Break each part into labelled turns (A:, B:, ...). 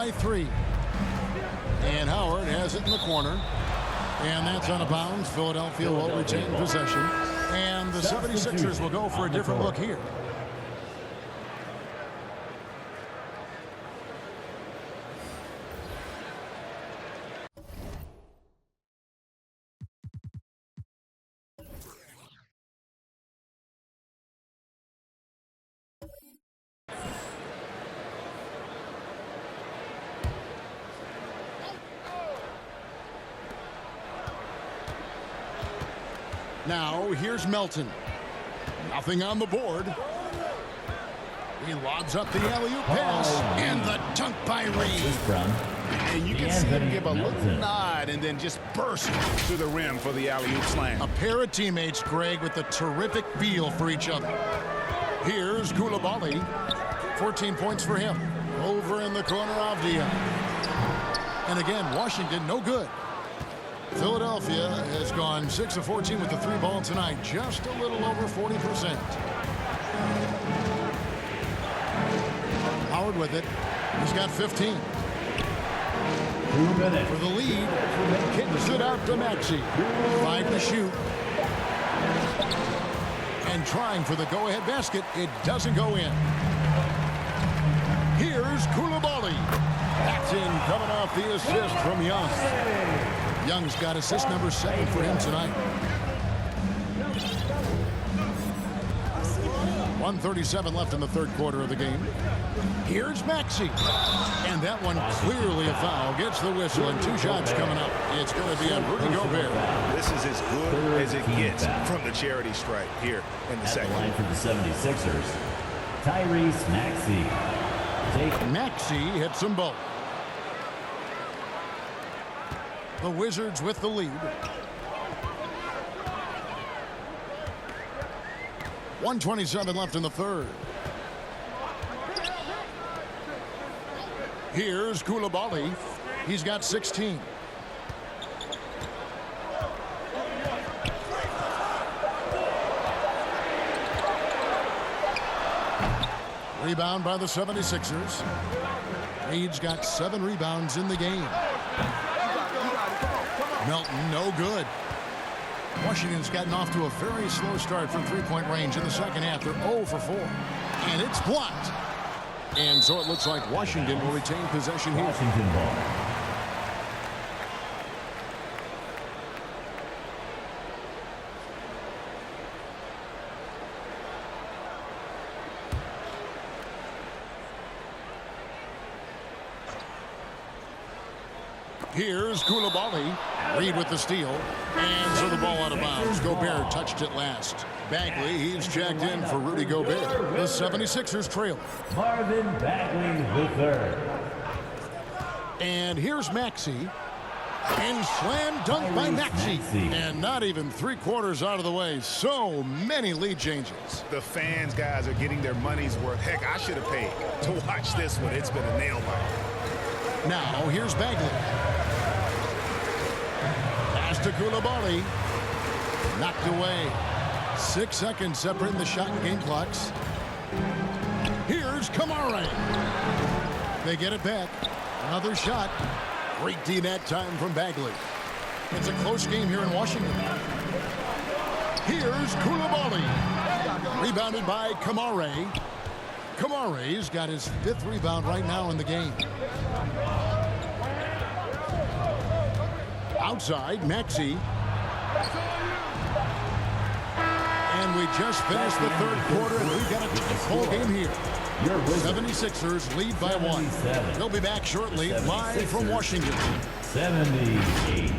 A: by 3. And Howard has it in the corner. And that's out of bounds. Philadelphia will retain possession. And the 76ers will go for a different look here. Now, here's Melton. Nothing on the board. He lobs up the alley-oop pass. And the dunk by Reed.
B: And you can see him give a little nod and then just burst to the rim for the alley-oop slam.
A: A pair of teammates, Greg, with a terrific feel for each other. Here's Koulibaly. 14 points for him. Over in the corner, Avdia. And again, Washington, no good. Philadelphia has gone 6 of 14 with the 3 ball tonight, just a little over 40%. Howard with it. He's got 15.
B: 2 minutes.
A: For the lead, kicks it out to Maxey. 5 to shoot. And trying for the go-ahead basket, it doesn't go in. Here's Koulibaly. That's in, coming off the assist from Young. Young's got assist number 7 for him tonight. 1:37 left in the third quarter of the game. Here's Maxey. And that one clearly a foul. Gets the whistle and 2 shots coming up. It's going to be on Rudy Gobert.
B: This is as good as it gets from the charity stripe here in the second.
C: Line for the 76ers, Tyrese Maxey.
A: Maxey hits them both. The Wizards with the lead. 1:27 left in the third. Here's Koulibaly. He's got 16. Rebound by the 76ers. Reed's got 7 rebounds in the game. Melton, no good. Washington's gotten off to a very slow start from three-point range in the second half. They're 0 for 4. And it's blocked. And so it looks like Washington will retain possession here.
C: Washington ball.
A: Here's Koulibaly. Reed with the steal. And so the ball out of bounds. Gobert touched it last. Bagley, he's checked in for Rudy Gobert. The 76ers trail.
C: Marvin Bagley the third.
A: And here's Maxey. And slam dunk by Maxey. And not even 3/4 out of the way. So many lead changes.
B: The fans, guys, are getting their money's worth. Heck, I should have paid to watch this one. It's been a nail biter.
A: Now here's Bagley. Pass to Koulibaly. Knocked away. 6 seconds separating the shot and game clocks. Here's Kamara. They get it back. Another shot. Great D that time from Bagley. It's a close game here in Washington. Here's Koulibaly. Rebounded by Kamara. Kamara's got his 5th rebound right now in the game. Outside, Maxey. And we just finished the third quarter, and we've got a full game here. 76ers lead by 1. They'll be back shortly, live from Washington.
C: 78.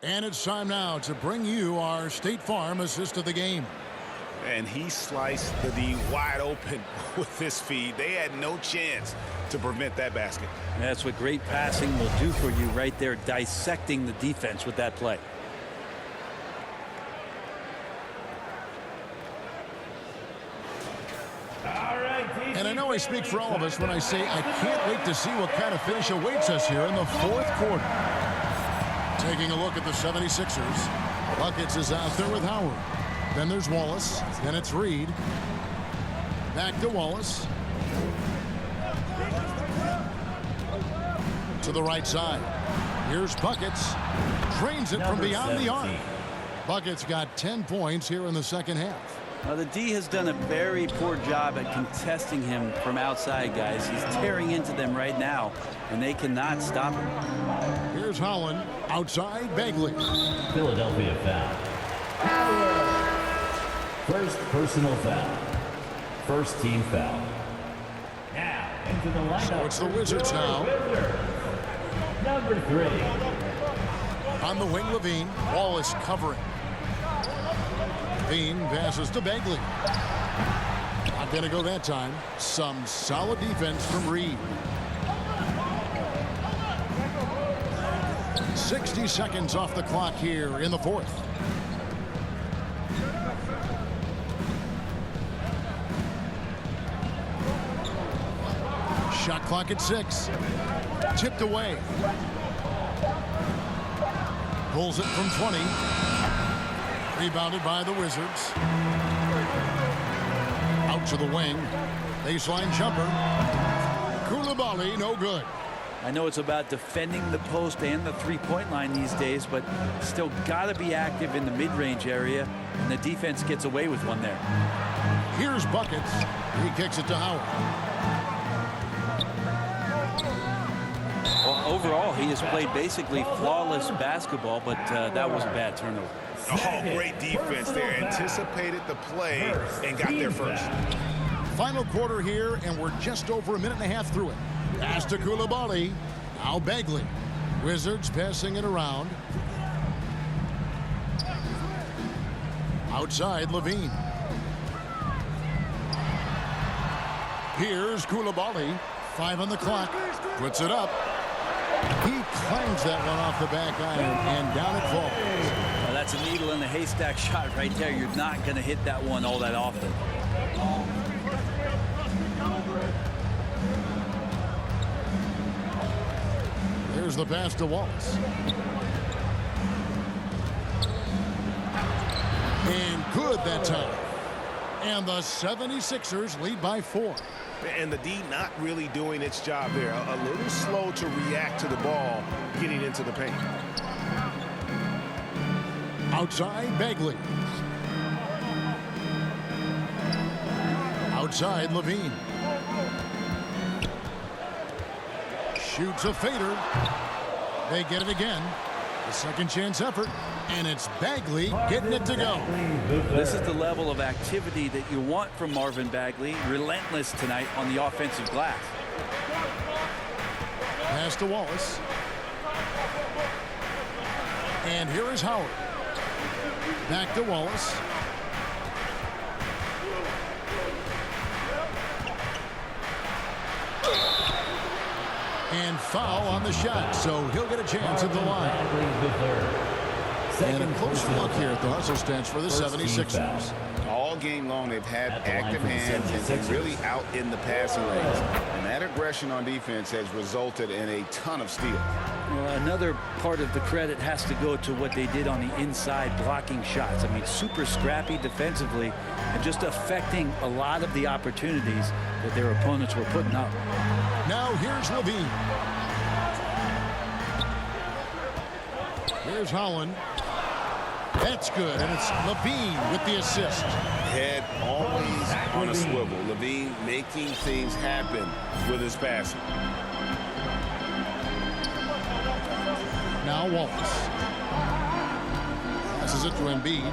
A: And it's time now to bring you our State Farm assist of the game.
B: And he sliced the D wide open with this feed. They had no chance to prevent that basket.
D: That's what great passing will do for you right there, dissecting the defense with that play.
A: And I know I speak for all of us when I say I can't wait to see what kind of finish awaits us here in the fourth quarter. Taking a look at the 76ers. Buckets is out there with Howard. Then there's Wallace. Then it's Reed. Back to Wallace. To the right side. Here's Buckets. Drains it from beyond the arc. Buckets got 10 points here in the second half.
D: Now, the D has done a very poor job at contesting him from outside, guys. He's tearing into them right now, and they cannot stop him.
A: Here's Holland. Outside, Bagley.
C: Philadelphia foul. First personal foul. First team foul. Now, into the lineup.
A: So it's the Wizards now.
C: Number 3.
A: On the wing, Levine. Wallace covering. Levine passes to Bagley. Not going to go that time. Some solid defense from Reed. 60 seconds off the clock here in the fourth. Shot clock at 6. Tipped away. Pulls it from 20. Rebounded by the Wizards. Out to the wing. Baseline jumper. Coulibaly, no good.
D: I know it's about defending the post and the three-point line these days, but still got to be active in the mid-range area, and the defense gets away with one there.
A: Here's Buckets. He kicks it to Howard.
D: Well, overall, he has played basically flawless basketball, but that was a bad turnover.
B: Oh, great defense there. Anticipated the play and got there first.
A: Final quarter here, and we're just over a minute and a half through it. Pass to Coulibaly. Now Bagley. Wizards passing it around. Outside, Levine. Here's Coulibaly. 5 on the clock. Puts it up. He clangs that one off the back iron, and down it falls.
D: Well, that's a needle in the haystack shot right there. You're not going to hit that one all that often.
A: There's the pass to Wallace. And good that time. And the 76ers lead by 4.
B: And the D not really doing its job there. A little slow to react to the ball getting into the paint.
A: Outside, Bagley. Outside, Levine. Shoots a fader. They get it again. The second chance effort. And it's Bagley getting it to go.
D: This is the level of activity that you want from Marvin Bagley. Relentless tonight on the offensive glass.
A: Pass to Wallace. And here is Howard. Back to Wallace. And foul on the shot, so he'll get a chance at the line. And a closer look here at the hustle stats for the 76ers.
B: All game long, they've had active hands and really out in the passing lanes. And that aggression on defense has resulted in a ton of steals.
D: Well, another part of the credit has to go to what they did on the inside, blocking shots. I mean, super scrappy defensively and just affecting a lot of the opportunities that their opponents were putting up.
A: Now here's Levine. Here's Holland. That's good, and it's Levine with the assist.
B: Head always on a swivel. Levine making things happen with his passing.
A: Now Wallace. Passes it to Embiid.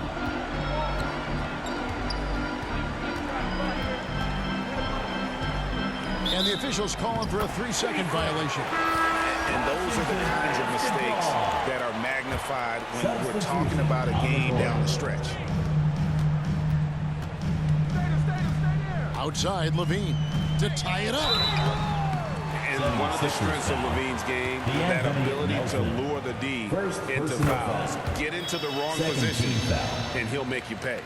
A: And the officials calling for a 3-second violation.
B: And those are the kinds of mistakes that are magnified when we're talking about a game down the stretch.
A: Outside, Levine to tie it up.
B: And one of the strengths of Levine's game, that ability to lure the D into fouls. Get into the wrong position, and he'll make you pay.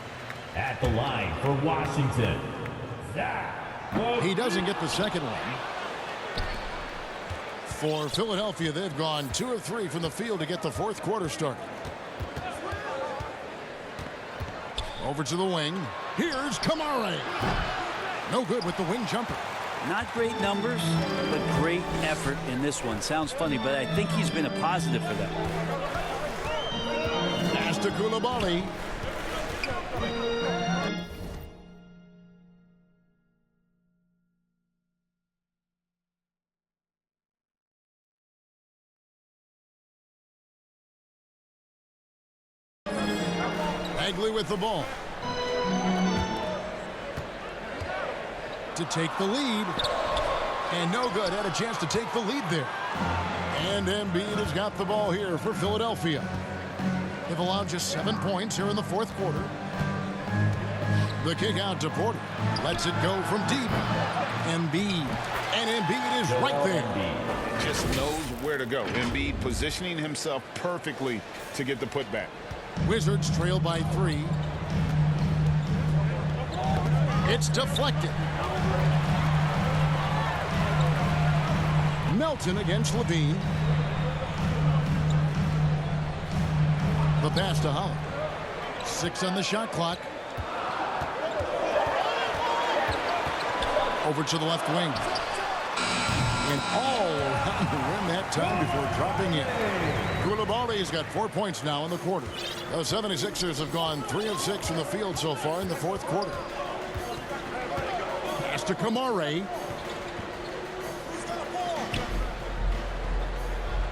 C: At the line for Washington, Zach
A: He doesn't get the second one. For Philadelphia, they've gone 2 of 3 from the field to get the fourth quarter started. Over to the wing. Here's Kamare. No good with the wing jumper.
D: Not great numbers, but great effort in this one. Sounds funny, but I think he's been a positive for them.
A: Pass to Coulibaly. Bagley with the ball. To take the lead. And no good. Had a chance to take the lead there. And Embiid has got the ball here for Philadelphia. They've allowed just 7 points here in the fourth quarter. The kick out to Porter. Lets it go from deep. Embiid. And Embiid is right there.
B: Just knows where to go. Embiid positioning himself perfectly to get the putback.
A: Wizards trail by 3. It's deflected. Melton against Levine. The pass to Holland. 6 on the shot clock. Over to the left wing. And all around the rim that time before dropping in. Coulibaly's got 4 points now in the quarter. The 76ers have gone 3 of 6 from the field so far in the fourth quarter. Pass to Kamare.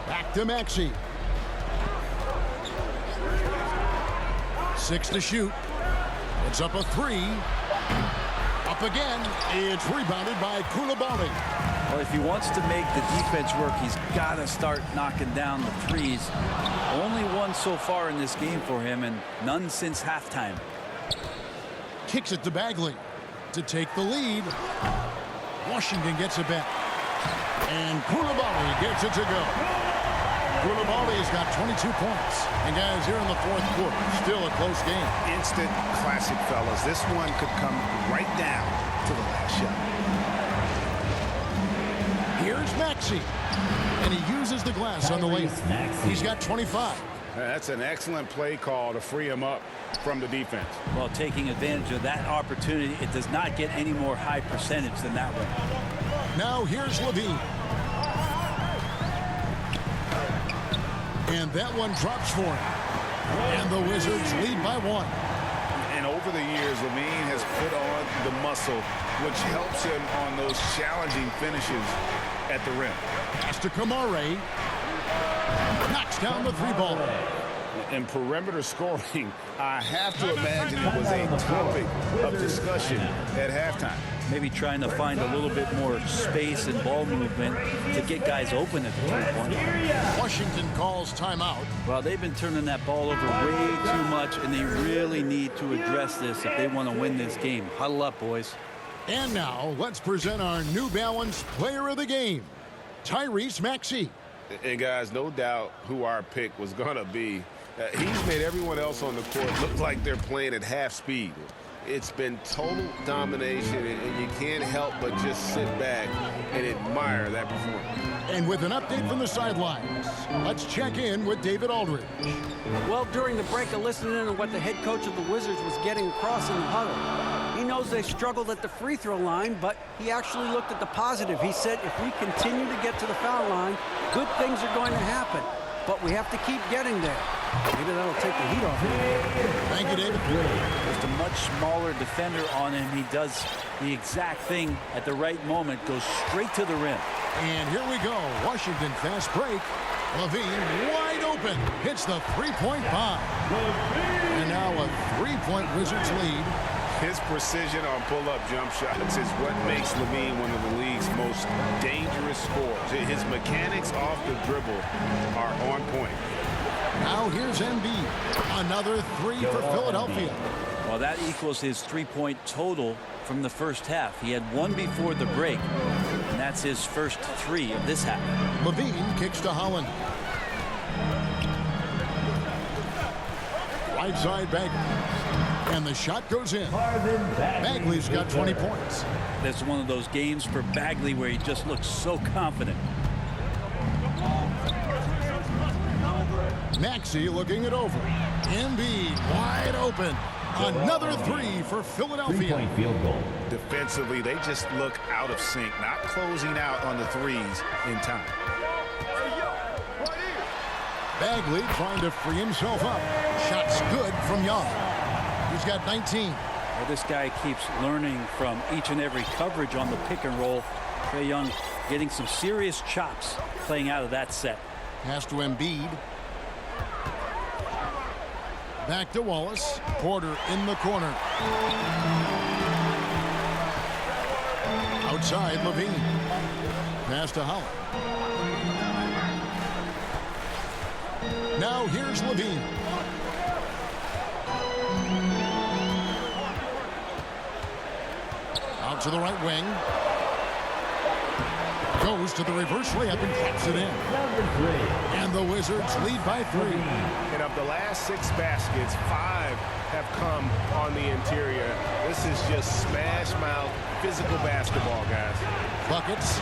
A: Back to Maxey. 6 to shoot. It's up a 3. Up again. It's rebounded by Coulibaly.
D: Well, if he wants to make the defense work, he's got to start knocking down the threes. Only one so far in this game for him, and none since halftime.
A: Kicks it to Bagley to take the lead. Washington gets it back. And Coulibaly gets it to go. Coulibaly's got 22 points. And guys, here in the fourth quarter, still a close game.
B: Instant classic, fellas. This one could come right down to the last shot.
A: Here's Maxey. And he uses the glass on the layup. He's got 25.
B: That's an excellent play call to free him up from the defense.
D: Well, taking advantage of that opportunity, it does not get any more high percentage than that one.
A: Now here's Levine. And that one drops for him. And the Wizards lead by 1.
B: And over the years, Levine has put on the muscle, which helps him on those challenging finishes at the rim.
A: Pass to Kamare. Knocks down the 3-ball.
B: In perimeter scoring, I have to imagine it was a topic of discussion at halftime.
D: Maybe trying to find a little bit more space and ball movement to get guys open at the 3-point.
A: Washington calls timeout.
D: Well, they've been turning that ball over way too much, and they really need to address this if they want to win this game. Huddle up, boys.
A: And now, let's present our New Balance Player of the Game, Tyrese Maxey.
B: And guys, no doubt who our pick was going to be. He's made everyone else on the court look like they're playing at half speed. It's been total domination, and you can't help but just sit back and admire that performance.
A: And with an update from the sidelines, let's check in with David Aldridge.
E: Well, during the break, I listened in on what the head coach of the Wizards was getting across in the huddle. He knows they struggled at the free throw line, but he actually looked at the positive. He said, if we continue to get to the foul line, good things are going to happen. But we have to keep getting there. Maybe that'll take the heat off him.
A: Thank you, David.
D: Just a much smaller defender on him. He does the exact thing at the right moment, goes straight to the rim.
A: And here we go. Washington fast break. Levine wide open. Hits the 3-point bomb. And now a 3-point Wizards lead.
B: His precision on pull-up jump shots is what makes Levine one of the league's most dangerous scorers. His mechanics off the dribble are on point.
A: Now here's Embiid. Another 3 for Philadelphia.
D: Well, that equals his 3-point total from the first half. He had 1 before the break, and that's his first 3 of this half.
A: Levine kicks to Holland. Right side back. And the shot goes in.
C: Marvin
A: Bagley's got 20
C: third.
A: points.
D: That's one of those games for Bagley where he just looks so confident.
A: Maxey looking it over. Embiid wide open. Another three for Philadelphia.
C: Three-point field goal.
F: Defensively, they just look out of sync, not closing out on the threes in time.
A: Bagley trying to free himself up. Shot's good from Young. He's got 19.
D: Well, this guy keeps learning from each and every coverage on the pick and roll. Trae Young getting some serious chops playing out of that set.
A: Pass to Embiid. Back to Wallace. Porter in the corner. Outside, Levine. Pass to Howard. Now here's Levine. Out to the right wing. Goes to the reverse layup and taps it in.
C: Number 3.
A: And the Wizards lead by 3.
B: And of the last 6 baskets, 5 have come on the interior. This is just smash mouth physical basketball, guys.
A: Buckets.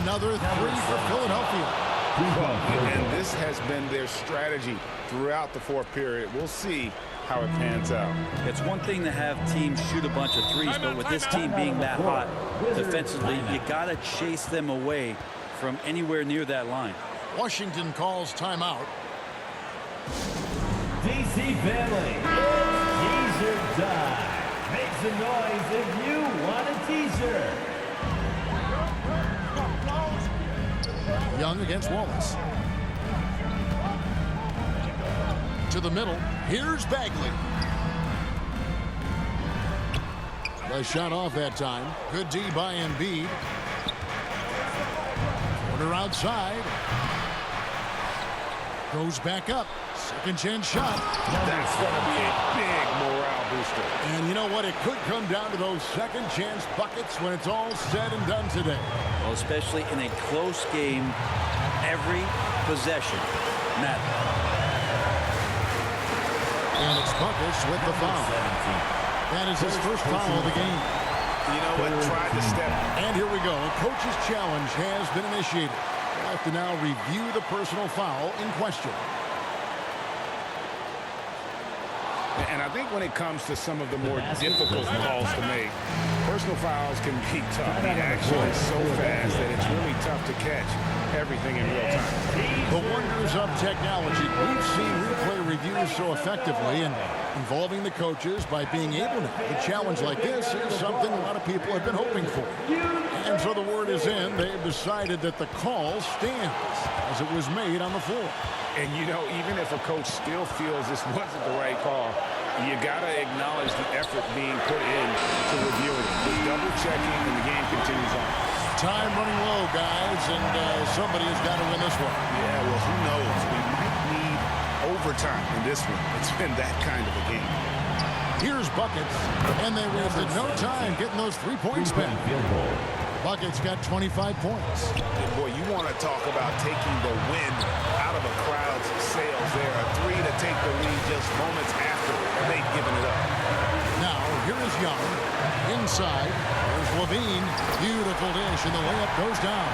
A: Another 3 for Philadelphia.
B: And this has been their strategy throughout the 4th period. We'll see how it pans out.
D: It's one thing to have teams shoot a bunch of threes, but with this team being that hot defensively, you got to chase them away from anywhere near that line.
A: Washington calls timeout.
C: DC family, it's teaser time. Make some noise if you want a teaser.
A: Young against Wallace. To the middle. Here's Bagley. The shot off that time. Good D by Embiid. Porter outside. Goes back up. Second chance shot.
B: That's going to be a big morale booster.
A: And you know what? It could come down to those second chance buckets when it's all said and done today.
D: Well, especially in a close game, every possession matters.
A: And it's Buckets with the foul. That is his first foul of the game.
B: You know what? Tried to step.
A: And here we go. A coach's challenge has been initiated. We'll have to now review the personal foul in question.
F: And I think when it comes to some of the more difficult calls to make, personal fouls can be tough. The action is so fast that it's really tough to catch everything in real time.
A: The wonders of technology. We've seen replay reviews so effectively, and involving the coaches by being able to have a challenge like this is something a lot of people have been hoping for. And so the word is in. They've decided that the call stands as it was made on the floor.
F: And, you know, even if a coach still feels this wasn't the right call, you got to acknowledge the effort being put in to reviewing it. Just double-checking, and the game continues on.
A: Time running low, guys, and somebody has got to win this one.
F: Yeah, well, who knows? We might need overtime in this one. It's been that kind of a game.
A: Here's Buckets, and they wasted no time getting those 3 points back. Buckets got 25 points.
F: And boy, you want to talk about taking the wind out of a crowd's sails there. A 3 to take the lead just moments after they'd given it up.
A: Now, here is Young. Inside, there's Levine. Beautiful dish, and the layup goes down.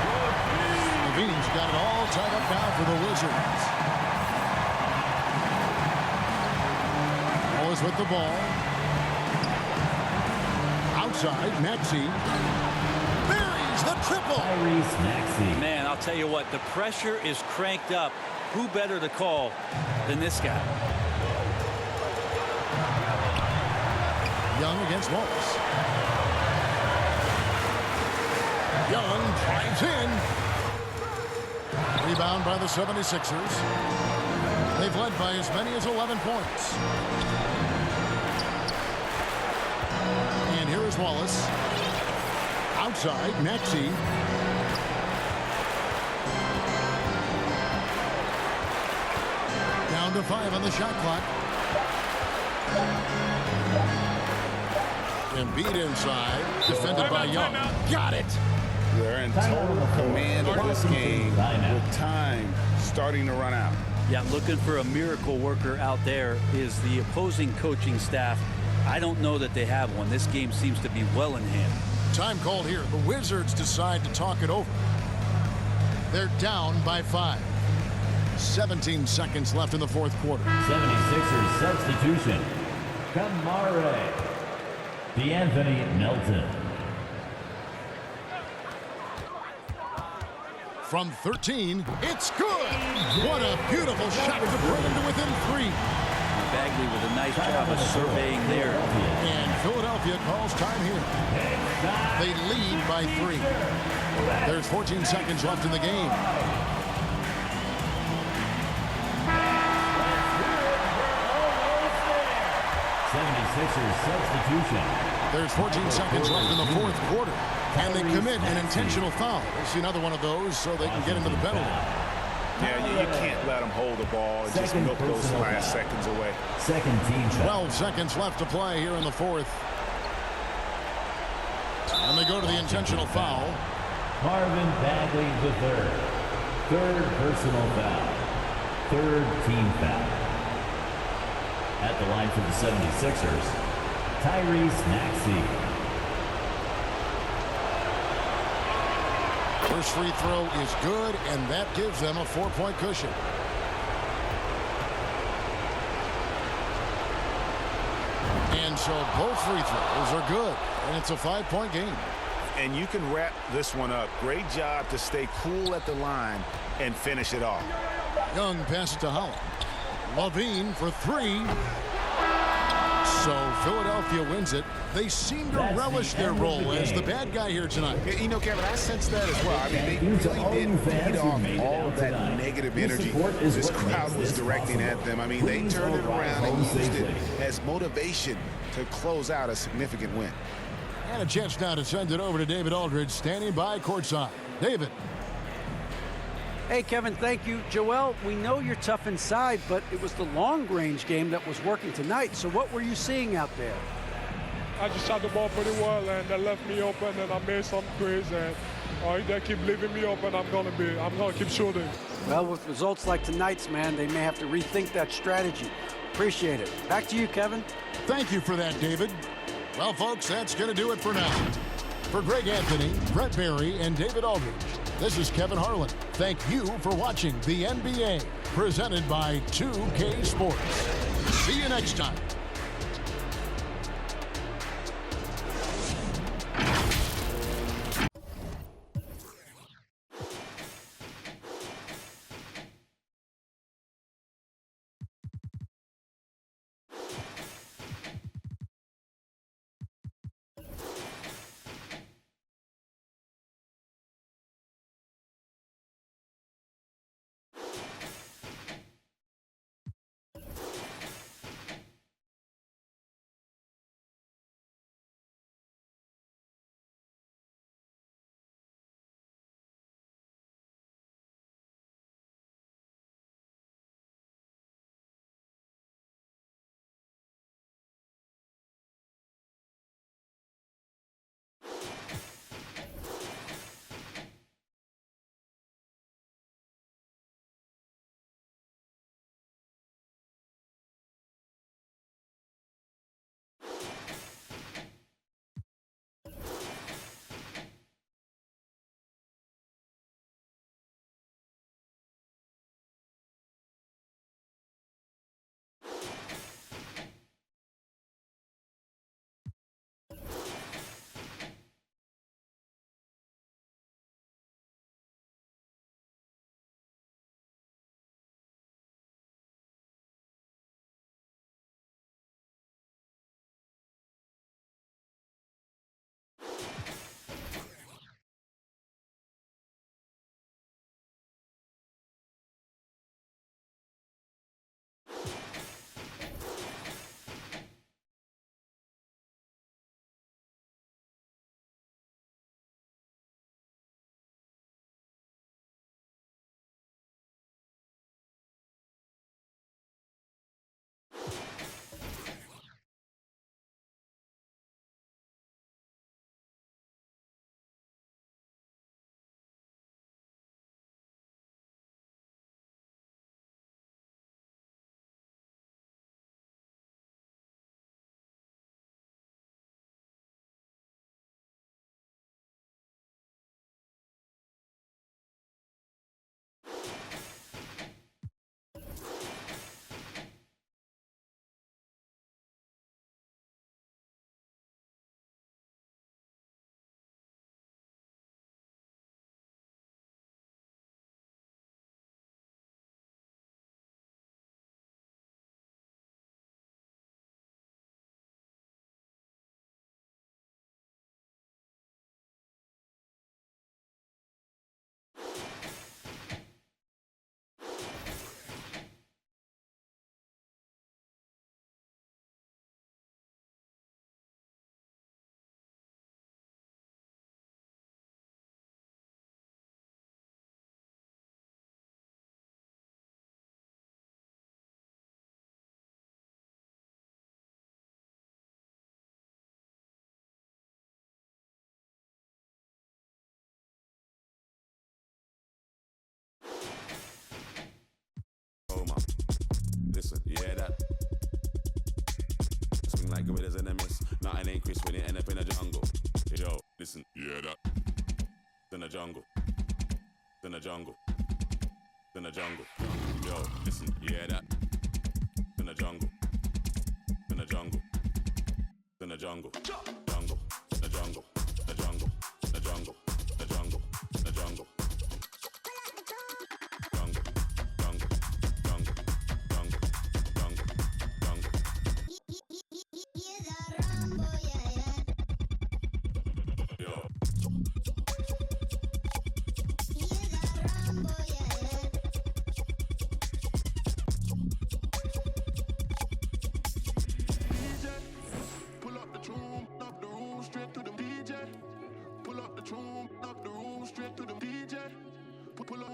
A: Levine's got it all tied up now for the Wizards. Wallace with the ball. Outside, Maxey. Buries the triple.
C: Tyrese Maxey.
D: Man, I'll tell you what, the pressure is cranked up. Who better to call than this guy?
A: Young against Wallace. Young drives in. Rebound by the 76ers. They've led by as many as 11 points. And here is Wallace. Outside, Maxey. Down to 5 on the shot clock. Embiid inside, defended by Young. Got it!
F: They're in total command of this game with time starting to run out.
D: Yeah, looking for a miracle worker out there is the opposing coaching staff. I don't know that they have one. This game seems to be well in hand.
A: Time called here. The Wizards decide to talk it over. They're down by 5. 17 seconds left in the fourth quarter.
C: 76ers substitution. Kamare. D'Anthony Melton.
A: From 13, it's good. What a beautiful shot to bring them to within 3.
D: Bagley with a nice job of surveying there.
A: And Philadelphia calls time here. They lead by 3. There's 14 seconds left in the game.
C: Substitution.
A: There's 14 seconds left in the fourth quarter. And they commit an intentional foul. We'll see another one of those so they can get into the penalty.
F: Yeah, you can't let them hold the ball and just milk those last seconds away.
C: Second team foul.
A: 12 seconds left to play here in the fourth. And they go to the intentional foul.
C: Marvin Bagley the third. Third personal foul. Third team foul. At the line for the 76ers, Tyrese Maxey.
A: First free throw is good, and that gives them a 4-point cushion. And so both free throws are good, and it's a 5-point game.
F: And you can wrap this one up. Great job to stay cool at the line and finish it off.
A: Young passes to Holland. Levine for 3. So Philadelphia wins it. They seem to relish their role as the bad guy here tonight.
F: You know, Kevin, I sense that as well. I mean, they really did feed off all of that negative energy this crowd was directing at them. I mean, they turned it around and used it as motivation to close out a significant win.
A: And a chance now to send it over to David Aldridge, standing by courtside. David.
E: Hey, Kevin, thank you. Joel, we know you're tough inside, but it was the long-range game that was working tonight. So what were you seeing out there?
G: I just shot the ball pretty well, and they left me open, and I made some threes, and they keep leaving me open. I'm gonna keep shooting.
E: Well, with results like tonight's, man, they may have to rethink that strategy. Appreciate it. Back to you, Kevin.
A: Thank you for that, David. Well, folks, that's going to do it for now. For Greg Anthony, Brett Barry, and David Aldridge, this is Kevin Harlan. Thank you for watching the NBA, presented by 2K Sports. See you next time.
H: Yeah, that. Swing like gorillas in a mist. Nothing ain't crisp when it end up in a jungle. Yo, listen. Yeah, that. In the jungle. In the jungle. In the jungle. Yo, listen. Yeah, that. In the jungle. In the jungle. In the jungle. Jungle. The jungle. The jungle. The jungle. The jungle. The jungle.
I: Pull up the room, straight to the DJ. Pull up.